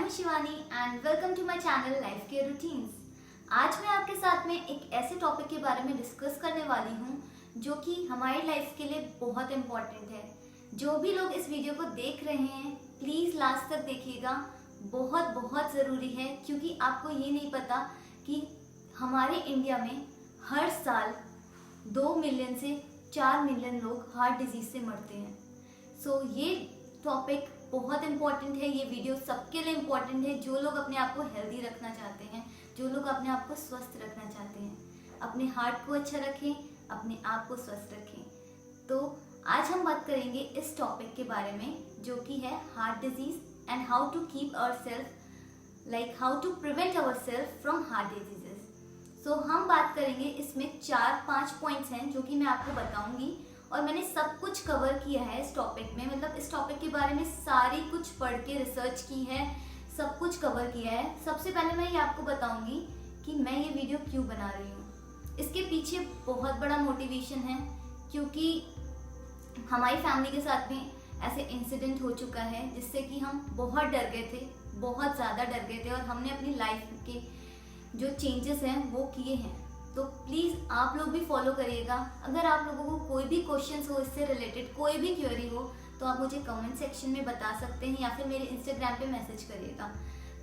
हूं Shivani and welcome to my channel life care routines. आज मैं आपके साथ में एक ऐसे टॉपिक के बारे में डिस्कस करने वाली हूं जो कि हमारी लाइफ के लिए बहुत इम्पोर्टेंट है। जो भी लोग इस वीडियो को देख रहे हैं प्लीज़ लास्ट तक देखिएगा, बहुत बहुत ज़रूरी है क्योंकि आपको ये नहीं पता कि हमारे इंडिया में हर साल 2 मिलियन से 4 मिलियन लोग हार्ट डिजीज़ से मरते हैं। सो ये टॉपिक बहुत इम्पॉर्टेंट है, ये वीडियो सबके लिए इम्पॉर्टेंट है जो लोग अपने आप को हेल्दी रखना चाहते हैं, जो लोग अपने आप को स्वस्थ रखना चाहते हैं। अपने हार्ट को अच्छा रखें, अपने आप को स्वस्थ रखें। तो आज हम बात करेंगे इस टॉपिक के बारे में जो कि है heart disease and how to keep ourselves like how to prevent ourselves from heart diseases. So हम बात करेंगे, इसमें 4-5 पॉइंट्स हैं जो कि मैं आपको बताऊंगी और मैंने सब कुछ कवर किया है इस टॉपिक में, मतलब इस टॉपिक के बारे में सारी कुछ पढ़ के रिसर्च की है, सब कुछ कवर किया है। सबसे पहले मैं ये आपको बताऊंगी कि मैं ये वीडियो क्यों बना रही हूँ। इसके पीछे बहुत बड़ा मोटिवेशन है क्योंकि हमारी फैमिली के साथ में ऐसे इंसिडेंट हो चुका है जिससे कि हम बहुत डर गए थे, बहुत ज़्यादा डर गए थे और हमने अपनी लाइफ के जो चेंजेस हैं वो किए हैं। तो प्लीज़ आप लोग भी फॉलो करिएगा। अगर आप लोगों को कोई भी क्वेश्चंस हो इससे रिलेटेड, कोई भी क्वेरी हो तो आप मुझे कमेंट सेक्शन में बता सकते हैं या फिर मेरे इंस्टाग्राम पे मैसेज करिएगा।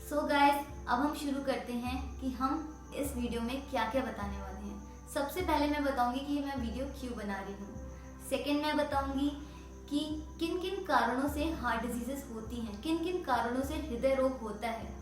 सो गाइस, अब हम शुरू करते हैं कि हम इस वीडियो में क्या क्या बताने वाले हैं। सबसे पहले मैं बताऊंगी कि मैं वीडियो क्यों बना रही हूँ। सेकेंड मैं बताऊंगी कि किन किन कारणों से हार्ट डिजीजेस होती हैं, किन किन कारणों से हृदय रोग होता है।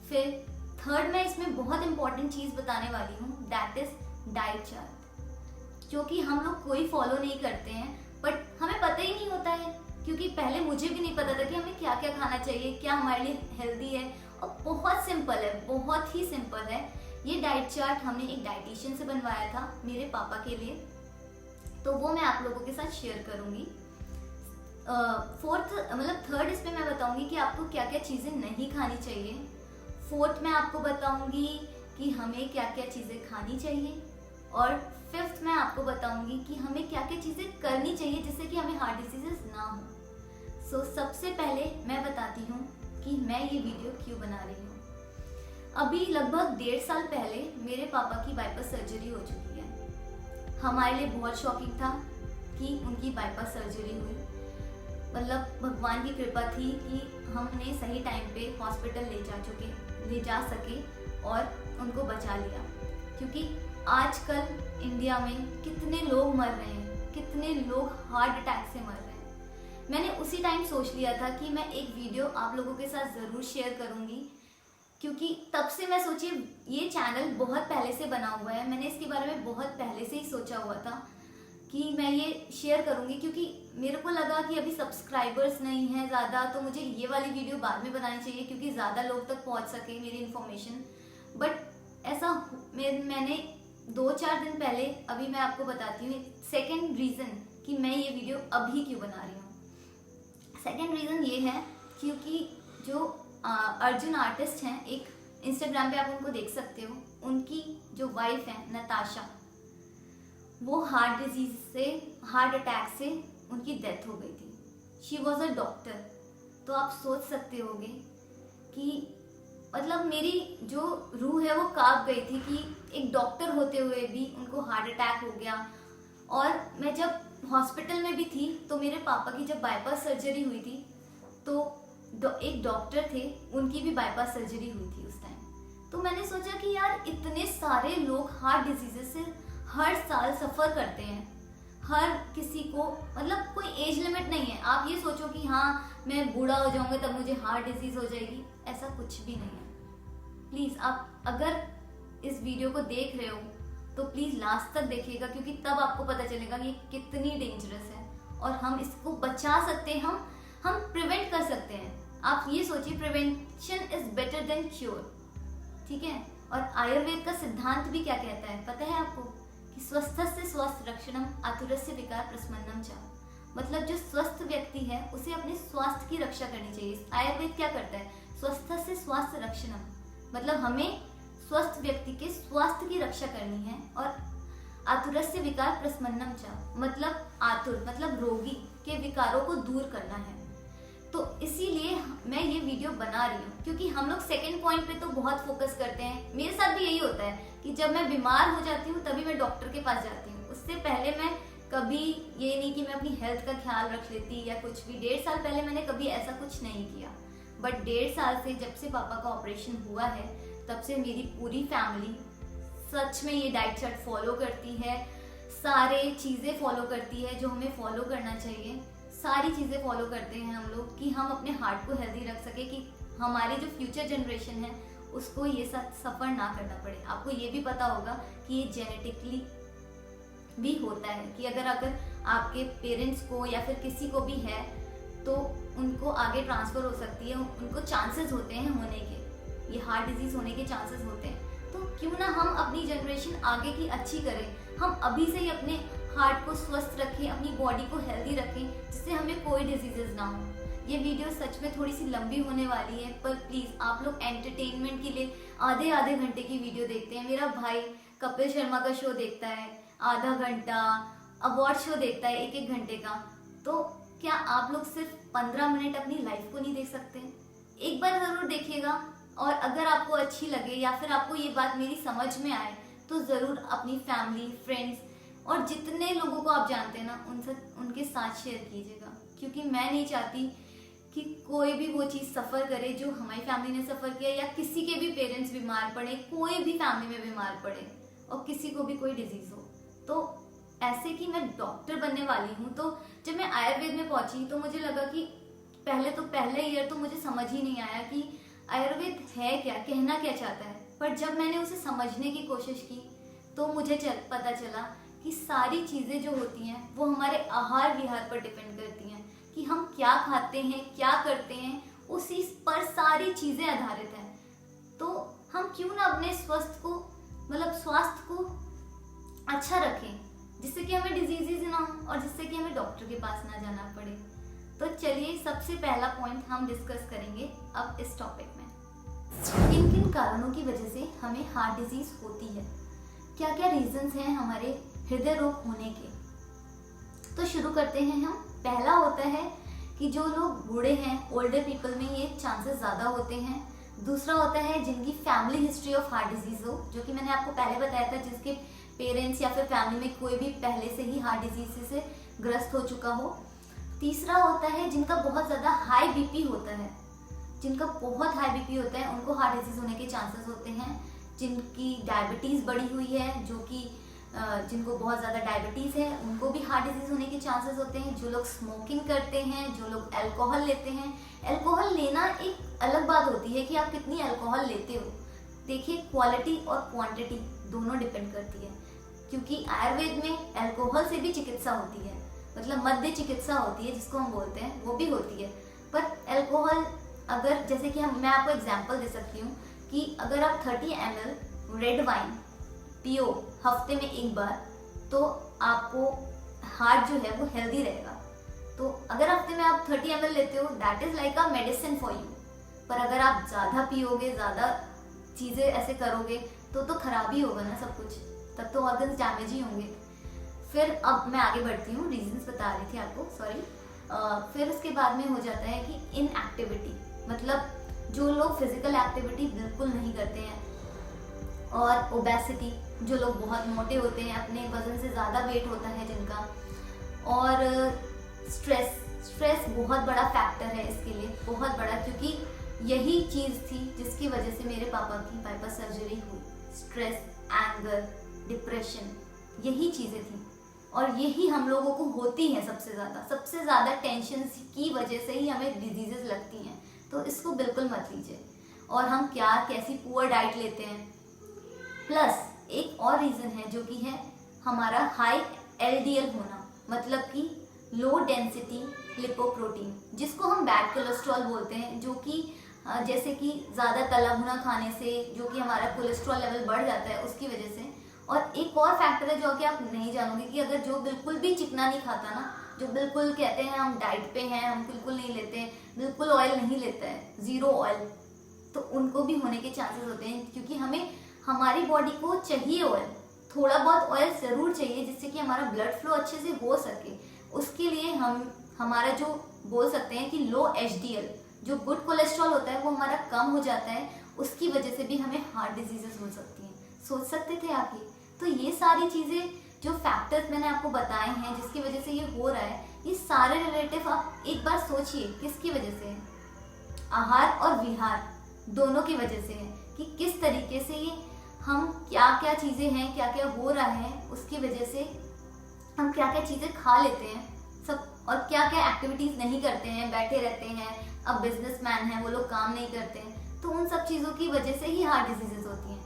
फिर थर्ड मैं इसमें बहुत इंपॉर्टेंट चीज़ बताने वाली हूँ, दैट इज डाइट चार्ट, जो कि हम लोग कोई फॉलो नहीं करते हैं बट हमें पता ही नहीं होता है क्योंकि पहले मुझे भी नहीं पता था कि हमें क्या क्या खाना चाहिए, क्या हमारे लिए हेल्दी है। और बहुत सिंपल है, बहुत ही सिंपल है। ये डाइट चार्ट हमने एक डाइटिशियन से बनवाया था मेरे पापा के लिए, तो वो मैं आप लोगों के साथ शेयर करूँगी। थर्ड इसमें मैं बताऊँगी कि आपको क्या क्या चीज़ें नहीं खानी चाहिए। फोर्थ मैं आपको बताऊंगी कि हमें क्या क्या चीज़ें खानी चाहिए और फिफ्थ मैं आपको बताऊंगी कि हमें क्या क्या चीज़ें करनी चाहिए जिससे कि हमें हार्ट डिजीजेस ना हो। सो सबसे पहले मैं बताती हूँ कि मैं ये वीडियो क्यों बना रही हूँ। अभी लगभग 1.5 साल पहले मेरे पापा की बाईपास सर्जरी हो चुकी है। हमारे लिए बहुत शॉकिंग था कि उनकी बाईपास सर्जरी हुई, मतलब भगवान की कृपा थी कि हमने सही टाइम पे हॉस्पिटल ले जा सके और उनको बचा लिया। क्योंकि आजकल इंडिया में कितने लोग मर रहे हैं, कितने लोग हार्ट अटैक से मर रहे हैं। मैंने उसी टाइम सोच लिया था कि मैं एक वीडियो आप लोगों के साथ ज़रूर शेयर करूँगी क्योंकि तब से मैं सोची ये चैनल बहुत पहले से बना हुआ है, मैंने इसके बारे में बहुत पहले से ही सोचा हुआ था कि मैं ये शेयर करूँगी क्योंकि मेरे को लगा कि अभी सब्सक्राइबर्स नहीं हैं ज़्यादा, तो मुझे ये वाली वीडियो बाद में बनानी चाहिए क्योंकि ज़्यादा लोग तक पहुँच सके मेरी इन्फॉर्मेशन। बट ऐसा मैंने 2-4 दिन पहले, अभी मैं आपको बताती हूँ सेकेंड रीज़न कि मैं ये वीडियो अभी क्यों बना रही हूँ। सेकेंड रीज़न ये है क्योंकि जो अर्जुन आर्टिस्ट हैं, एक इंस्टाग्राम पे आप उनको देख सकते हो, उनकी जो वाइफ है नताशा, वो हार्ट डिजीज से, हार्ट अटैक से उनकी डेथ हो गई थी। She was a doctor. तो आप सोच सकते होंगे कि मतलब मेरी जो रूह है वो कांप गई थी कि एक डॉक्टर होते हुए भी उनको हार्ट अटैक हो गया। और मैं जब हॉस्पिटल में भी थी तो मेरे पापा की जब बाईपास सर्जरी हुई थी तो एक डॉक्टर थे, उनकी भी बाईपास सर्जरी हुई थी उस टाइम। तो मैंने सोचा कि यार इतने सारे लोग हार्ट डिजीजेस से हर साल सफ़र करते हैं, हर किसी को, मतलब कोई एज लिमिट नहीं है। आप ये सोचो कि हाँ मैं बूढ़ा हो जाऊंगा तब मुझे हार्ट डिजीज़ हो जाएगी, ऐसा कुछ भी नहीं है। प्लीज़ आप अगर इस वीडियो को देख रहे हो तो प्लीज़ लास्ट तक देखिएगा क्योंकि तब आपको पता चलेगा कि ये कितनी डेंजरस है और हम इसको बचा सकते हैं, हम प्रिवेंट कर सकते हैं। आप ये सोचिए, prevention is better than cure, ठीक है। और आयुर्वेद का सिद्धांत भी क्या कहता है पता है आपको कि स्वस्थस्य स्वस्थ रक्षणम आतुरस्य विकार प्रशमनम च, मतलब जो स्वस्थ व्यक्ति है उसे अपने स्वास्थ्य की रक्षा करनी चाहिए। आयुर्वेद क्या करता है, स्वस्थस्य स्वास्थ्य रक्षणम, मतलब हमें स्वस्थ व्यक्ति के स्वास्थ्य की रक्षा करनी है। और आतुरस्य विकार प्रशमनम च, मतलब आतुर मतलब रोगी के विकारों को दूर करना है। तो इसीलिए मैं ये वीडियो बना रही हूँ, क्योंकि हम लोग सेकंड पॉइंट पे तो बहुत फोकस करते हैं। मेरे साथ भी यही होता है कि जब मैं बीमार हो जाती हूँ तभी मैं डॉक्टर के पास जाती हूँ। उससे पहले मैं कभी ये नहीं कि मैं अपनी हेल्थ का ख्याल रख लेती या कुछ भी। 1.5 साल पहले मैंने कभी ऐसा कुछ नहीं किया, बट 1.5 साल से जब से पापा का ऑपरेशन हुआ है तब से मेरी पूरी फैमिली सच में ये डाइट चार्ट फॉलो करती है, सारे चीज़ें फॉलो करती है जो हमें फॉलो करना चाहिए। सारी चीज़ें फॉलो करते हैं हम लोग कि हम अपने हार्ट को हेल्दी रख सके, कि हमारी जो फ्यूचर जनरेशन है उसको ये सब सफ़र ना करना पड़े। आपको ये भी पता होगा कि ये जेनेटिकली भी होता है कि अगर आपके पेरेंट्स को या फिर किसी को भी है तो उनको आगे ट्रांसफ़र हो सकती है, उनको चांसेस होते हैं होने के, ये हार्ट डिजीज़ होने के चांसेस होते हैं। तो क्यों ना हम अपनी जनरेशन आगे की अच्छी करें, हम अभी से ही अपने हार्ट को स्वस्थ रखें, अपनी बॉडी को हेल्दी रखें, जिससे हमें कोई डिजीजेस ना हो। ये वीडियो सच में थोड़ी सी लंबी होने वाली है, पर प्लीज़ आप लोग एंटरटेनमेंट के लिए आधे घंटे की वीडियो देखते हैं। मेरा भाई कपिल शर्मा का शो देखता है आधा घंटा, अवार्ड शो देखता है 1-1 घंटे का। तो क्या आप लोग सिर्फ 15 मिनट अपनी लाइफ को नहीं देख सकते? एक बार ज़रूर देखिएगा, और अगर आपको अच्छी लगे या फिर आपको ये बात मेरी समझ में आए तो ज़रूर अपनी फैमिली, फ्रेंड्स और जितने लोगों को आप जानते हैं ना उनके साथ शेयर कीजिएगा, क्योंकि मैं नहीं चाहती कि कोई भी वो चीज़ सफ़र करे जो हमारी फैमिली ने सफ़र किया, या किसी के भी पेरेंट्स बीमार पड़े, कोई भी फैमिली में बीमार पड़े और किसी को भी कोई डिजीज़ हो। तो ऐसे कि मैं डॉक्टर बनने वाली हूँ, तो जब मैं आयुर्वेद में पहुँची तो मुझे लगा कि पहले ईयर तो मुझे समझ ही नहीं आया कि आयुर्वेद है क्या, कहना क्या चाहता है। पर जब मैंने उसे समझने की कोशिश की तो मुझे पता चला कि सारी चीज़ें जो होती हैं वो हमारे आहार विहार पर डिपेंड करती हैं, कि हम क्या खाते हैं, क्या करते हैं, उसी पर सारी चीज़ें आधारित हैं। तो हम क्यों ना अपने स्वास्थ्य को अच्छा रखें, जिससे कि हमें डिजीजेज ना हो और जिससे कि हमें डॉक्टर के पास ना जाना पड़े। तो चलिए सबसे पहला पॉइंट हम डिस्कस करेंगे अब इस टॉपिक में। किन किन कारणों की वजह से हमें हार्ट डिजीज होती है, क्या क्या रीजंस हैं हमारे हृदय रोग होने के। तो शुरू करते हैं हम। पहला होता है कि जो लोग बूढ़े हैं, ओल्डर पीपल में ये चांसेस ज़्यादा होते हैं। दूसरा होता है जिनकी family history of heart disease हो, जो कि मैंने आपको पहले बताया था, जिसके पेरेंट्स या फिर फैमिली में कोई भी पहले से ही हार्ट डिजीज से ग्रस्त हो चुका हो। तीसरा होता है जिनका बहुत ज़्यादा हाई बीपी होता है, उनको हार्ट डिजीज होने के चांसेस होते हैं। जिनकी डायबिटीज़ बढ़ी हुई है, जिनको बहुत ज़्यादा डायबिटीज़ है, उनको भी हार्ट डिजीज होने के चांसेस होते हैं। जो लोग स्मोकिंग करते हैं, जो लोग अल्कोहल लेते हैं। अल्कोहल लेना एक अलग बात होती है कि आप कितनी अल्कोहल लेते हो। देखिए, क्वालिटी और क्वांटिटी दोनों डिपेंड करती है, क्योंकि आयुर्वेद में अल्कोहल से भी चिकित्सा होती है, मतलब मध्य चिकित्सा होती है जिसको हम बोलते हैं, वो भी होती है। पर अल्कोहल अगर, जैसे कि मैं आपको एग्जांपल दे सकती हूँ कि अगर आप 30 ml रेड वाइन पियो हफ्ते में एक बार, तो आपको हार्ट जो है वो हेल्दी रहेगा। तो अगर हफ्ते में आप 30 ml लेते हो, that is like a medicine for you. पर अगर आप ज़्यादा पियोगे, ज़्यादा चीज़ें ऐसे करोगे तो खराब ही होगा ना सब कुछ, तब तो ऑर्गन्स डैमेज ही होंगे। फिर अब मैं आगे बढ़ती हूँ, रीजंस बता रही थी आपको, सॉरी। फिर उसके बाद में हो जाता है कि इनएक्टिविटी, मतलब जो लोग फिजिकल एक्टिविटी बिल्कुल नहीं करते हैं, और ओबेसिटी, जो लोग बहुत मोटे होते हैं, अपने वजन से ज़्यादा वेट होता है जिनका, और स्ट्रेस बहुत बड़ा फैक्टर है इसके लिए, बहुत बड़ा, क्योंकि यही चीज़ थी जिसकी वजह से मेरे पापा की बाईपास सर्जरी हुई। स्ट्रेस, एंगर, डिप्रेशन, यही चीज़ें थी, और यही हम लोगों को होती हैं सबसे ज़्यादा टेंशन की वजह से ही हमें डिजीजेस लगती हैं। तो इसको बिल्कुल मत लीजिए। और हम कैसी पुअर डाइट लेते हैं। प्लस एक और रीज़न है जो कि है हमारा हाई LDL होना, मतलब कि लो डेंसिटी लिपोप्रोटीन, जिसको हम बैड कोलेस्ट्रॉल बोलते हैं, जो कि जैसे कि ज़्यादा तला भुना खाने से जो कि हमारा कोलेस्ट्रॉल लेवल बढ़ जाता है उसकी वजह से। और एक और फैक्टर है जो कि आप नहीं जानोगे, कि अगर जो बिल्कुल भी चिकना नहीं खाता ना, जो बिल्कुल कहते हैं हम डाइट पे हैं, हम बिल्कुल नहीं लेते, बिल्कुल ऑयल नहीं लेता है, ज़ीरो ऑयल, तो उनको भी होने के चांसेस होते हैं। क्योंकि हमारी बॉडी को चाहिए ऑयल, थोड़ा बहुत ऑयल ज़रूर चाहिए, जिससे कि हमारा ब्लड फ्लो अच्छे से हो सके। उसके लिए हमारा जो बोल सकते हैं कि लो एचडीएल, जो गुड कोलेस्ट्रॉल होता है वो हमारा कम हो जाता है, उसकी वजह से भी हमें हार्ट डिजीजेस हो सकती हैं। सोच सकते थे आप ये? तो ये सारी चीज़ें जो फैक्टर्स मैंने आपको बताए हैं जिसकी वजह से ये हो रहा है, ये सारे रिलेटिव आप एक बार सोचिए किसकी वजह से है। आहार और विहार दोनों की वजह से है कि किस तरीके से ये हम क्या क्या चीज़ें हैं, क्या क्या हो रहा है, उसकी वजह से हम क्या क्या चीज़ें खा लेते हैं सब, और क्या क्या एक्टिविटीज़ नहीं करते हैं, बैठे रहते हैं। अब बिजनेसमैन हैं, वो लोग काम नहीं करते हैं, तो उन सब चीज़ों की वजह से ही हार्ट डिजीजेज होती हैं।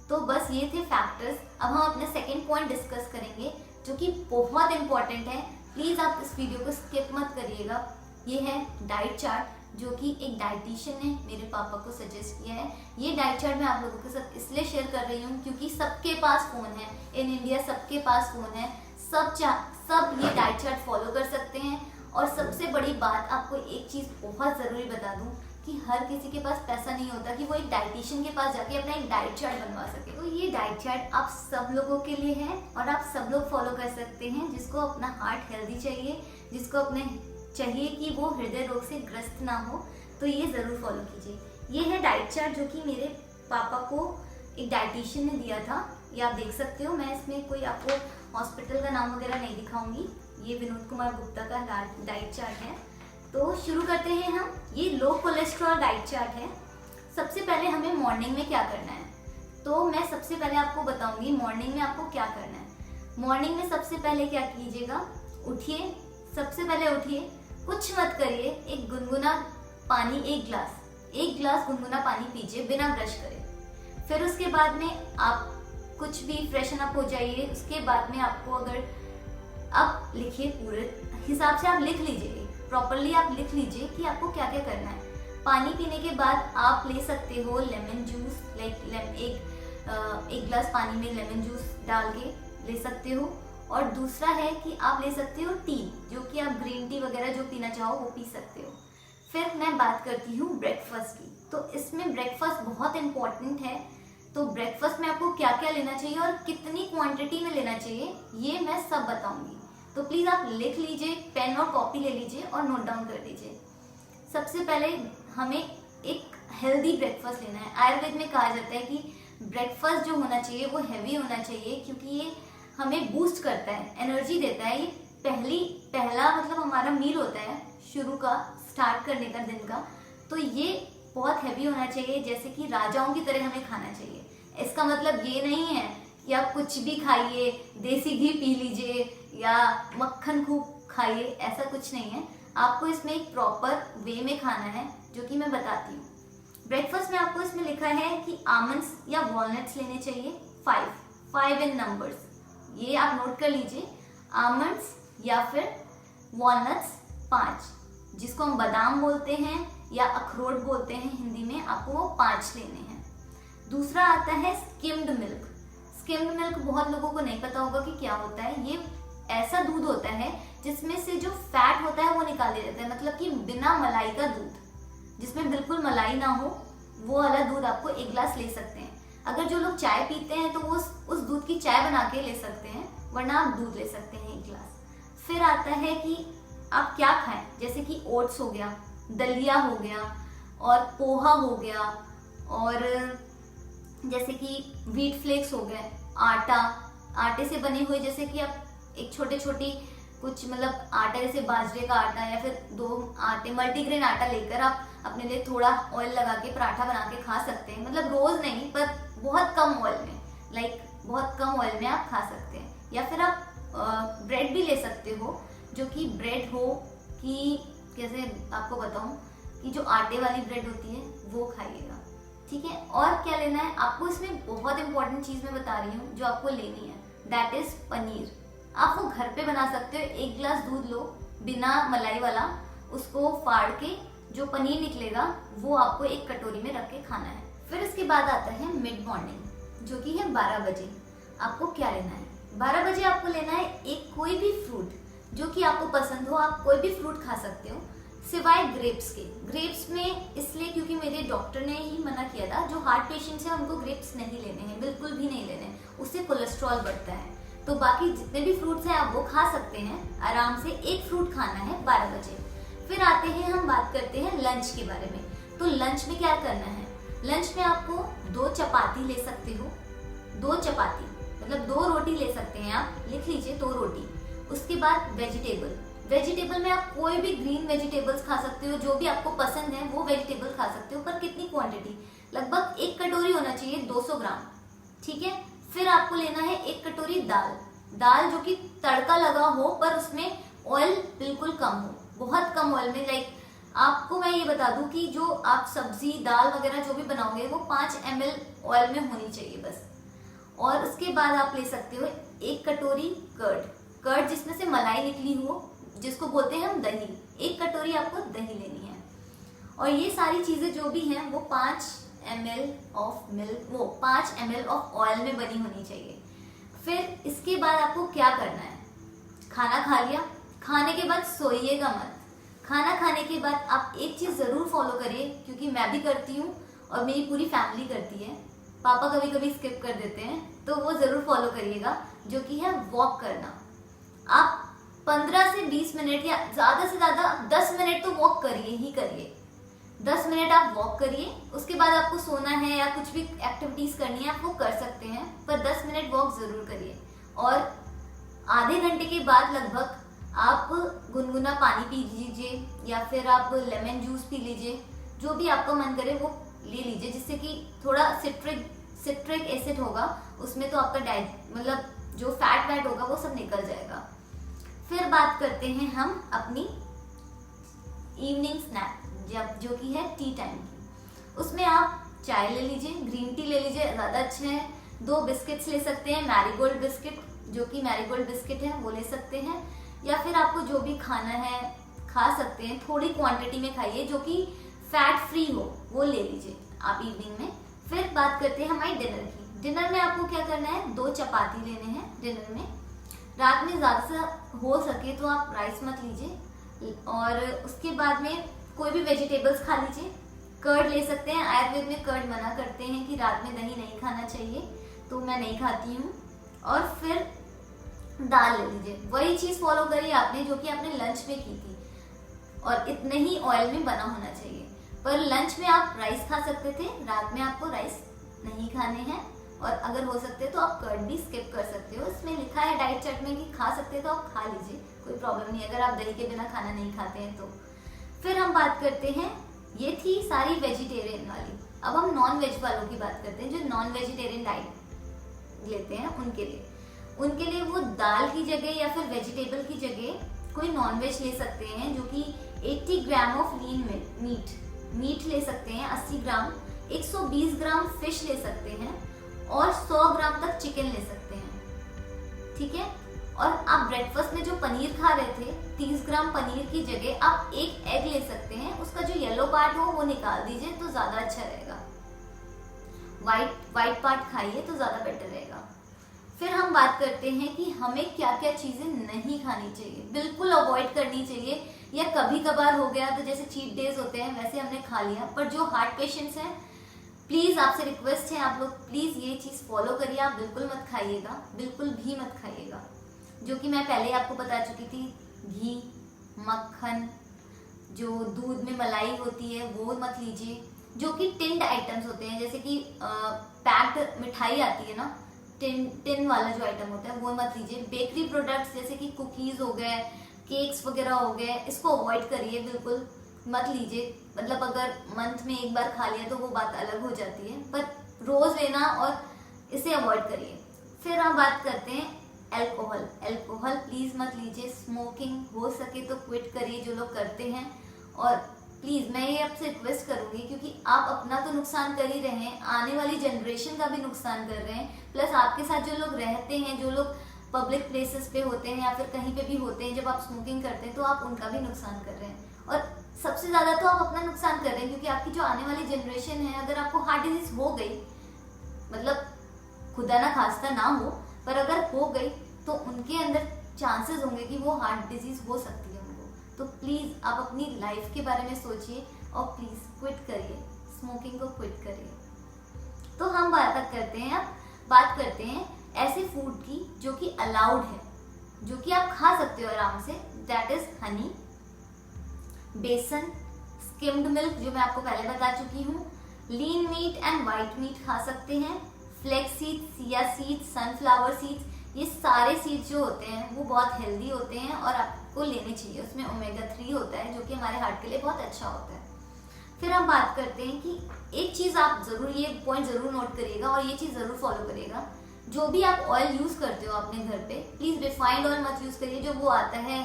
तो बस ये थे फैक्टर्स। अब हम अपने सेकेंड पॉइंट डिस्कस करेंगे जो कि बहुत इंपॉर्टेंट है। प्लीज़ आप इस वीडियो को स्किप मत करिएगा। ये है डाइट चार्ट, जो कि एक डाइटिशियन ने मेरे पापा को सजेस्ट किया है। ये डाइट चार्ट मैं आप लोगों के साथ इसलिए शेयर कर रही हूँ क्योंकि सबके पास फ़ोन है, इन इंडिया सबके पास फ़ोन है, सब ये डाइट चार्ट फॉलो कर सकते हैं। और सबसे बड़ी बात, आपको एक चीज़ बहुत ज़रूरी बता दूँ कि हर किसी के पास पैसा नहीं होता कि वो एक डाइटिशियन के पास जाके अपना एक डाइट चार्ट बनवा सके। तो ये डाइट चार्ट आप सब लोगों के लिए है और आप सब लोग फॉलो कर सकते हैं। जिसको अपना हार्ट हेल्दी चाहिए, जिसको अपने चाहिए कि वो हृदय रोग से ग्रस्त ना हो, तो ये ज़रूर फॉलो कीजिए। ये है डाइट चार्ट जो कि मेरे पापा को एक डाइटिशियन ने दिया था। ये आप देख सकते हो। मैं इसमें कोई आपको हॉस्पिटल का नाम वगैरह नहीं दिखाऊंगी। ये विनोद कुमार गुप्ता का डाइट चार्ट है। तो शुरू करते हैं हम। ये लो कोलेस्ट्रॉल डाइट चार्ट है। सबसे पहले हमें मॉर्निंग में क्या करना है, तो मैं सबसे पहले आपको बताऊंगी मॉर्निंग में आपको क्या करना है। मॉर्निंग में सबसे पहले क्या कीजिएगा, उठिए, सबसे पहले उठिए, कुछ मत करिए, एक गुनगुना पानी, एक गिलास गुनगुना पानी पीजिए बिना ब्रश करे। फिर उसके बाद में आप कुछ भी फ्रेशन अप हो जाइए। उसके बाद में आपको अगर आप लिखिए, पूरे हिसाब से आप लिख लीजिए, प्रॉपरली आप लिख लीजिए कि आपको क्या क्या करना है। पानी पीने के बाद आप ले सकते हो लेमन जूस, एक गिलास पानी में लेमन जूस डाल के ले सकते हो। और दूसरा है कि आप ले सकते हो टी, जो कि आप ग्रीन टी वगैरह जो पीना चाहो वो पी सकते हो। फिर मैं बात करती हूँ ब्रेकफास्ट की। तो इसमें ब्रेकफास्ट बहुत इंपॉर्टेंट है। तो ब्रेकफास्ट में आपको क्या क्या लेना चाहिए और कितनी क्वांटिटी में लेना चाहिए, ये मैं सब बताऊंगी। तो प्लीज़ आप लिख लीजिए, पेन और कॉपी ले लीजिए और नोट डाउन कर लीजिए। सबसे पहले हमें एक हेल्दी ब्रेकफास्ट लेना है। आयुर्वेद में कहा जाता है कि ब्रेकफास्ट जो होना चाहिए वो हैवी होना चाहिए, क्योंकि ये हमें बूस्ट करता है, एनर्जी देता है। ये पहला मतलब हमारा मील होता है शुरू का, स्टार्ट करने का दिन का। तो ये बहुत हैवी होना चाहिए, जैसे कि राजाओं की तरह हमें खाना चाहिए। इसका मतलब ये नहीं है कि आप कुछ भी खाइए, देसी घी पी लीजिए या मक्खन खूब खाइए, ऐसा कुछ नहीं है। आपको इसमें एक प्रॉपर वे में खाना है, जो कि मैं बताती हूँ। ब्रेकफास्ट में आपको इसमें लिखा है कि आमंड्स या वॉलनट्स लेने चाहिए, 5 इन नंबर्स। ये आप नोट कर लीजिए, आमंड्स या फिर वॉलनट्स 5, जिसको हम बादाम बोलते हैं या अखरोट बोलते हैं हिंदी में, आपको वो 5 लेने हैं। दूसरा आता है स्किम्ड मिल्क। स्किम्ड मिल्क बहुत लोगों को नहीं पता होगा कि क्या होता है। ये ऐसा दूध होता है जिसमें से जो फैट होता है वो निकाल दिया जाता है, मतलब कि बिना मलाई का दूध, जिसमें बिल्कुल मलाई ना हो, वो वाला दूध आपको 1 गिलास ले सकते हैं। अगर जो लोग चाय पीते हैं तो वो उस दूध की चाय बना के ले सकते हैं, वरना आप दूध ले सकते हैं 1 गिलास। फिर आता है कि आप क्या खाएं, जैसे कि ओट्स हो गया, दलिया हो गया और पोहा हो गया, और जैसे कि व्हीट फ्लेक्स हो गए, आटे से बने हुए, जैसे कि आप एक छोटी कुछ मतलब आटा, जैसे बाजरे का आटा या फिर 2 आटे, मल्टीग्रेन आटा लेकर आप अपने लिए थोड़ा ऑयल लगा के पराठा बना के खा सकते हैं। मतलब रोज नहीं, पर बहुत कम ऑयल में, बहुत कम ऑयल में आप खा सकते हैं। या फिर आप ब्रेड भी ले सकते हो, जो कि ब्रेड हो कि कैसे आपको बताऊं, कि जो आटे वाली ब्रेड होती है वो खाइएगा, ठीक है। और क्या लेना है आपको, इसमें बहुत इंपॉर्टेंट चीज़ मैं बता रही हूँ जो आपको लेनी है, दैट इज पनीर। आप वो घर पे बना सकते हो। 1 गिलास दूध लो बिना मलाई वाला, उसको फाड़ के जो पनीर निकलेगा वो आपको एक कटोरी में रख के खाना है। फिर इसके बाद आता है मिड मॉर्निंग, जो कि है 12 बजे। आपको क्या लेना है, 12 बजे आपको लेना है एक कोई भी फ्रूट जो कि आपको पसंद हो। आप कोई भी फ्रूट खा सकते हो सिवाय ग्रेप्स के। ग्रेप्स में इसलिए क्योंकि मेरे डॉक्टर ने ही मना किया था, जो हार्ट पेशेंट्स हैं उनको ग्रेप्स नहीं लेने हैं, बिल्कुल भी नहीं लेने, उससे कोलेस्ट्रॉल बढ़ता है। तो बाकी जितने भी फ्रूट्स हैं आप वो खा सकते हैं आराम से। एक फ्रूट खाना है 12 बजे। फिर आते हैं हम बात करते हैं लंच के बारे में। तो लंच में क्या करना है? लंच में आपको 2 चपाती ले सकते हो, 2 चपाती मतलब 2 रोटी ले सकते हैं आप, लिख लीजिए 2 रोटी। उसके बाद वेजिटेबल में आप कोई भी ग्रीन वेजिटेबल्स खा सकते हो, जो भी आपको पसंद है वो वेजिटेबल खा सकते हो, पर कितनी क्वांटिटी? लगभग 1 कटोरी होना चाहिए, 200 ग्राम, ठीक है। फिर आपको लेना है 1 कटोरी दाल जो कि तड़का लगा हो पर उसमें ऑयल बिल्कुल कम हो, बहुत कम ऑयल में। लाइक आपको मैं ये बता दूं कि जो आप सब्जी दाल वगैरह जो भी बनाओगे वो 5 ml ऑयल में होनी चाहिए बस। और उसके बाद आप ले सकते हो 1 कटोरी कर्ड जिसमें से मलाई निकली हो, जिसको बोलते हैं हम दही। 1 कटोरी आपको दही लेनी है। और ये सारी चीजें जो भी हैं वो 5 ml ऑफ मिल्क, वो 5 ml ऑफ ऑयल में बनी होनी चाहिए। फिर इसके बाद आपको क्या करना है? खाना खा लिया, खाने के बाद सोइएगा मत। खाना खाने के बाद आप एक चीज जरूर फॉलो करिए, क्योंकि मैं भी करती हूँ और मेरी पूरी फैमिली करती है, पापा कभी कभी स्किप कर देते हैं, तो वो जरूर फॉलो करिएगा, जो कि है वॉक करना। आप 15 से 20 मिनट या ज्यादा से ज्यादा 10 मिनट तो वॉक करिए ही करिए। 10 मिनट आप वॉक करिए, उसके बाद आपको सोना है या कुछ भी एक्टिविटीज करनी है आप वो कर सकते हैं, पर 10 मिनट वॉक जरूर करिए। और आधे घंटे के बाद लगभग आप गुनगुना पानी पी लीजिए या फिर आप लेमन जूस पी लीजिए, जो भी आपका मन करे वो ले लीजिए, जिससे कि थोड़ा सिट्रिक एसिड होगा उसमें, तो आपका मतलब जो फैट वैट होगा वो सब निकल जाएगा। फिर बात करते हैं हम अपनी इवनिंग स्नैक जो कि है टी टाइम की। उसमें आप चाय ले लीजिए, ग्रीन टी ले लीजिए, ज़्यादा अच्छे हैं। 2 बिस्किट्स ले सकते हैं, मैरीगोल्ड बिस्किट, जो कि मैरीगोल्ड बिस्किट है वो ले सकते हैं, या फिर आपको जो भी खाना है खा सकते हैं, थोड़ी क्वांटिटी में खाइए, जो कि फैट फ्री हो वो ले लीजिए आप इवनिंग में। फिर बात करते हैं हमारी डिनर की। डिनर में आपको क्या करना है? 2 चपाती लेने हैं डिनर में। रात में ज़्यादा से हो सके तो आप राइस मत लीजिए, और उसके बाद में कोई भी वेजिटेबल्स खा लीजिए। कर्ड ले सकते हैं, आयुर्वेद में कर्ड मना करते हैं कि रात में दही नहीं खाना चाहिए, तो मैं नहीं खाती हूँ। और फिर दाल ले लीजिए, वही चीज़ फॉलो करिए आपने जो कि आपने लंच में की थी, और इतने ही ऑयल में बना होना चाहिए। पर लंच में आप राइस खा सकते थे, रात में आपको राइस नहीं खाने हैं, और अगर हो सकते तो आप कर्ड भी स्किप कर सकते हो। इसमें लिखा है डाइट चार्ट में कि खा सकते तो आप खा लीजिए, कोई प्रॉब्लम नहीं अगर आप दही के बिना खाना नहीं खाते हैं तो। फिर हम बात करते हैं, ये थी सारी वेजिटेरियन वाली। अब हम नॉन वेज वालों की बात करते हैं, जो नॉन वेजिटेरियन डाइट लेते हैं उनके लिए वो दाल की जगह या फिर वेजिटेबल की जगह कोई नॉन वेज ले सकते हैं, जो कि 80 ग्राम ऑफ लीन मीट ले सकते हैं, 80 ग्राम, 120 ग्राम फिश ले सकते हैं, और 100 ग्राम तक चिकन ले सकते हैं, ठीक है। और आप ब्रेकफास्ट में जो पनीर खा रहे थे, 30 ग्राम पनीर की जगह आप 1 एग ले सकते हैं, उसका जो येलो पार्ट हो वो निकाल दीजिए तो ज्यादा अच्छा रहेगा। वाइट पार्ट खाइए तो ज्यादा बेटर रहेगा। फिर हम बात करते हैं कि हमें क्या क्या चीजें नहीं खानी चाहिए, बिल्कुल अवॉइड करनी चाहिए, या कभी कभार हो गया तो जैसे चीट डेज होते हैं वैसे हमने खा लिया। पर जो हार्ट पेशेंट्स हैं, प्लीज आपसे रिक्वेस्ट है, आप लोग प्लीज ये चीज फॉलो करिए, आप बिल्कुल मत खाइएगा, बिल्कुल भी मत खाइएगा। जो कि मैं पहले आपको बता चुकी थी, घी, मक्खन, जो दूध में मलाई होती है वो मत लीजिए। जो कि टिन्ड आइटम्स होते हैं, जैसे कि पैक्ड मिठाई आती है ना, टिन वाला जो आइटम होता है वो मत लीजिए। बेकरी प्रोडक्ट्स जैसे कि कुकीज हो गए, केक्स वगैरह हो गए, इसको अवॉइड करिए, बिल्कुल मत लीजिए। मतलब अगर मंथ में एक बार खा लिया तो वो बात अलग हो जाती है, पर रोज लेना और इसे अवॉइड करिए। फिर हम बात करते हैं अल्कोहल प्लीज मत लीजिए। स्मोकिंग हो सके तो क्विट करिए जो लोग करते हैं, और प्लीज मैं ये आपसे रिक्वेस्ट करूंगी, क्योंकि आप अपना तो नुकसान कर ही रहे हैं, आने वाली जनरेशन का भी नुकसान कर रहे हैं, प्लस आपके साथ जो लोग रहते हैं, जो लोग पब्लिक प्लेसेस पे होते हैं या फिर कहीं पे भी होते हैं, जब आप स्मोकिंग करते हैं तो आप उनका भी नुकसान कर रहे हैं, और सबसे ज्यादा तो आप अपना नुकसान कर रहे हैं, क्योंकि आपकी जो आने वाली जनरेशन है, अगर आपको हार्ट डिजीज हो गई, मतलब खुदा ना खास्ता ना हो, पर अगर हो गई तो उनके अंदर चांसेस होंगे कि वो हार्ट डिजीज हो सकती है उनको। तो प्लीज आप अपनी लाइफ के बारे में सोचिए और प्लीज क्विट करिए, स्मोकिंग को क्विट करिए। तो हम बात करते हैं ऐसे फूड की जो कि अलाउड है, जो कि आप खा सकते हो आराम से, दैट इज हनी। बेसन, स्किम्ड मिल्क जो मैं आपको पहले बता चुकी हूँ, lean meat and white meat खा सकते हैं, flax seeds, chia seeds, sunflower seeds, ये सारे सीड्स जो होते हैं वो बहुत हेल्दी होते हैं और आपको लेने चाहिए। उसमें ओमेगा 3 होता है जो कि हमारे हार्ट के लिए बहुत अच्छा होता है। फिर हम बात करते हैं कि एक चीज़ आप ज़रूर, ये पॉइंट ज़रूर नोट करिएगा और ये चीज़ ज़रूर फॉलो करिएगा, जो भी आप ऑयल यूज़ करते हो अपने घर पे, प्लीज़ रिफाइंड ऑयल मत यूज़ करिए। जो वो आता है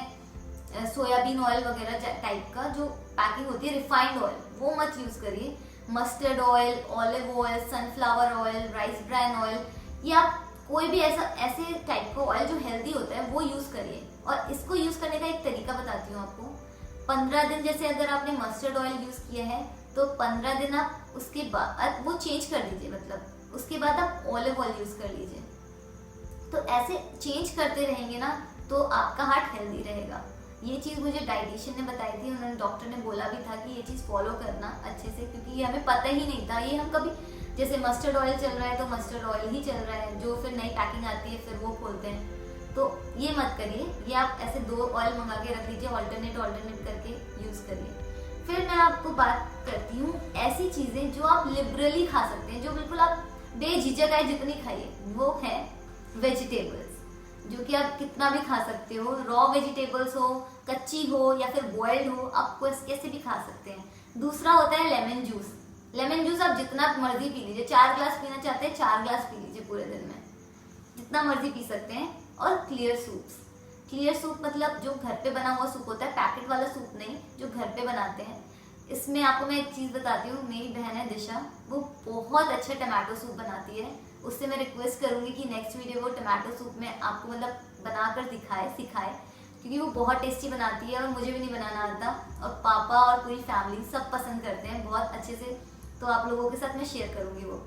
सोयाबीन ऑयल वगैरह टाइप का जो पैकिंग होती है, रिफाइंड ऑयल, वो मत यूज़ करिए। Mustard oil, olive oil, sunflower oil, rice bran oil, या कोई भी ऐसे टाइप का ऑयल जो हेल्दी होता है वो यूज़ करिए। और इसको यूज़ करने का एक तरीका बताती हूँ आपको। 15 दिन, जैसे अगर आपने मस्टर्ड ऑयल यूज़ किया है तो 15 दिन आप उसके बाद वो चेंज कर दीजिए, मतलब उसके बाद आप ऑलिव ऑयल यूज़ कर लीजिए। तो ऐसे चेंज करते रहेंगे ना तो आपका हार्ट हेल्दी रहेगा। ये चीज़ मुझे डाइटिशियन ने बताई थी, उन्होंने, डॉक्टर ने बोला भी था कि ये चीज़ फॉलो करना अच्छे से, क्योंकि ये हमें पता ही नहीं था। ये हम कभी, जैसे मस्टर्ड ऑयल चल रहा है तो मस्टर्ड ऑयल ही चल रहा है, जो फिर नई पैकिंग आती है फिर वो खोलते हैं। तो ये मत करिए, ये आप ऐसे 2 ऑयल मंगा के रख लीजिए, ऑल्टरनेट करके यूज़ करिए। फिर मैं आपको बात करती हूँ ऐसी चीज़ें जो आप लिबरली खा सकते हैं, जो बिल्कुल आप बेझिझक आए जितनी खाइए, वो है वेजिटेबल्स, जो कि आप कितना भी खा सकते हो। रॉ वेजिटेबल्स हो, कच्ची हो या फिर बॉइल्ड हो, आप कैसे भी खा सकते हैं। दूसरा होता है लेमन जूस। लेमन जूस आप जितना मर्जी पी लीजिए, 4 ग्लास पीना चाहते हैं 4 ग्लास पी लीजिए पूरे दिन में, जितना मर्जी पी सकते हैं। और क्लियर सूप्स, क्लियर सूप मतलब जो घर पे बना हुआ सूप होता है, पैकेट वाला सूप नहीं, जो घर पे बनाते हैं। इसमें आपको मैं एक चीज़ बताती हूँ, मेरी बहन है दिशा, वो बहुत अच्छा टमाटो सूप बनाती है। उससे मैं रिक्वेस्ट करूँगी कि नेक्स्ट वीडियो वो टमाटो सूप में आपको मतलब बनाकर सिखाए, क्योंकि वो बहुत टेस्टी बनाती है और मुझे भी नहीं बनाना आता, और पापा और पूरी फैमिली सब पसंद करते हैं बहुत अच्छे से। तो आप लोगों के साथ मैं शेयर करूँगी वो।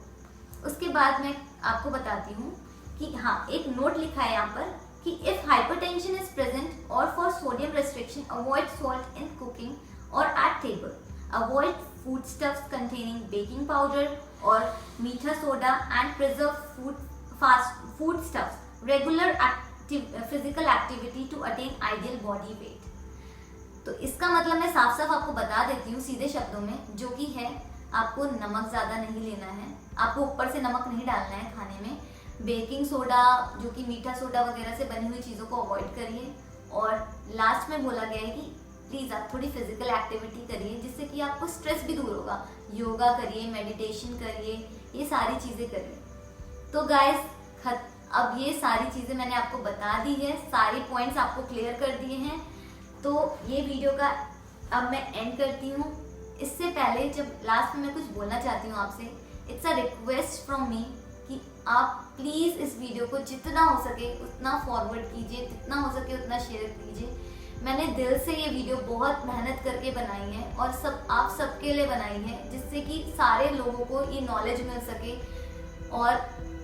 उसके बाद मैं आपको बताती हूँ कि हाँ, एक नोट लिखा है यहाँ पर कि इफ़ हाइपरटेंशन इज प्रेजेंट और for sodium restriction, avoid salt in cooking और at table, avoid foodstuffs containing baking powder or मीठा soda and preserve foodstuffs, regular physical activity to attain ideal body weight। तो इसका मतलब मैं साफ साफ आपको बता देती हूँ सीधे शब्दों में, जो कि है आपको नमक ज़्यादा नहीं लेना है, आपको ऊपर से नमक नहीं डालना है खाने में। बेकिंग सोडा, जो कि मीठा सोडा वगैरह से बनी हुई चीज़ों को अवॉइड करिए। और लास्ट में बोला गया है कि प्लीज़ आप थोड़ी फिजिकल एक्टिविटी करिए, जिससे कि आपको स्ट्रेस भी दूर होगा। योगा करिए, मेडिटेशन करिए, ये सारी चीज़ें करिए। तो गाइस, अब ये सारी चीज़ें मैंने आपको बता दी है, सारी पॉइंट्स आपको क्लियर कर दिए हैं। तो ये वीडियो का अब मैं एंड करती हूँ। इससे पहले जब लास्ट में मैं कुछ बोलना चाहती हूँ आपसे, it's a request from me कि आप प्लीज़ इस वीडियो को जितना हो सके उतना फॉरवर्ड कीजिए, जितना हो सके उतना शेयर कीजिए। मैंने दिल से ये वीडियो बहुत मेहनत करके बनाई है और आप सबके लिए बनाई है, जिससे कि सारे लोगों को ये नॉलेज मिल सके। और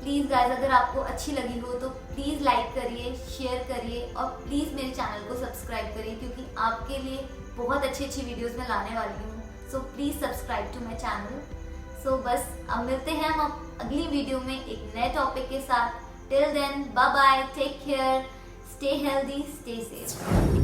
प्लीज़ गाइस, अगर आपको अच्छी लगी हो तो प्लीज़ लाइक करिए, शेयर करिए और प्लीज़ मेरे चैनल को सब्सक्राइब करिए, क्योंकि आपके लिए बहुत अच्छी अच्छी वीडियोस मैं लाने वाली हूँ। So please subscribe to my channel. So बस अब मिलते हैं हम अगली वीडियो में एक नए टॉपिक के साथ। Till then, bye bye, take care, stay healthy, stay safe.